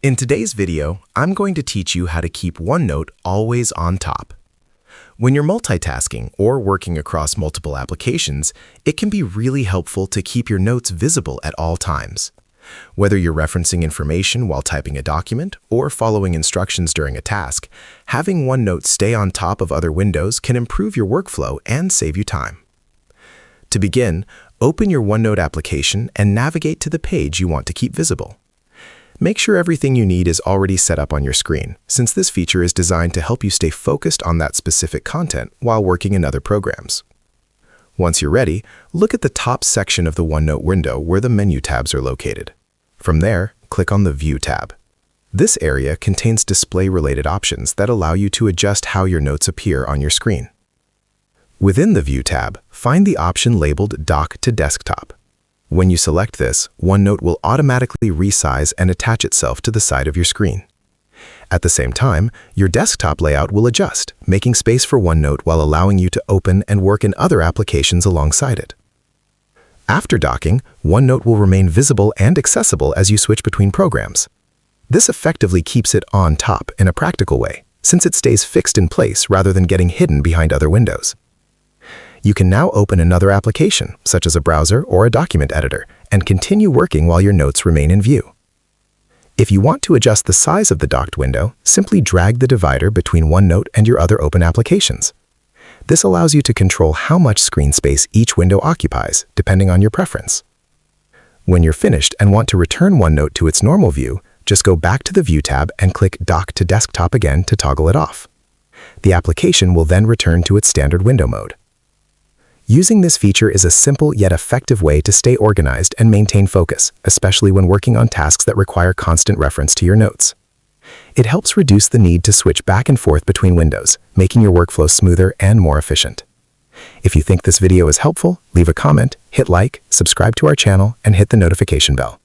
In today's video, I'm going to teach you how to keep OneNote always on top. When you're multitasking or working across multiple applications, it can be really helpful to keep your notes visible at all times. Whether you're referencing information while typing a document or following instructions during a task, having OneNote stay on top of other windows can improve your workflow and save you time. To begin, open your OneNote application and navigate to the page you want to keep visible. Make sure everything you need is already set up on your screen, since this feature is designed to help you stay focused on that specific content while working in other programs. Once you're ready, look at the top section of the OneNote window where the menu tabs are located. From there, click on the View tab. This area contains display-related options that allow you to adjust how your notes appear on your screen. Within the View tab, find the option labeled Dock to Desktop. When you select this, OneNote will automatically resize and attach itself to the side of your screen. At the same time, your desktop layout will adjust, making space for OneNote while allowing you to open and work in other applications alongside it. After docking, OneNote will remain visible and accessible as you switch between programs. This effectively keeps it on top in a practical way, since it stays fixed in place rather than getting hidden behind other windows. You can now open another application, such as a browser or a document editor, and continue working while your notes remain in view. If you want to adjust the size of the docked window, simply drag the divider between OneNote and your other open applications. This allows you to control how much screen space each window occupies, depending on your preference. When you're finished and want to return OneNote to its normal view, just go back to the View tab and click Dock to Desktop again to toggle it off. The application will then return to its standard window mode. Using this feature is a simple yet effective way to stay organized and maintain focus, especially when working on tasks that require constant reference to your notes. It helps reduce the need to switch back and forth between windows, making your workflow smoother and more efficient. If you think this video is helpful, leave a comment, hit like, subscribe to our channel, and hit the notification bell.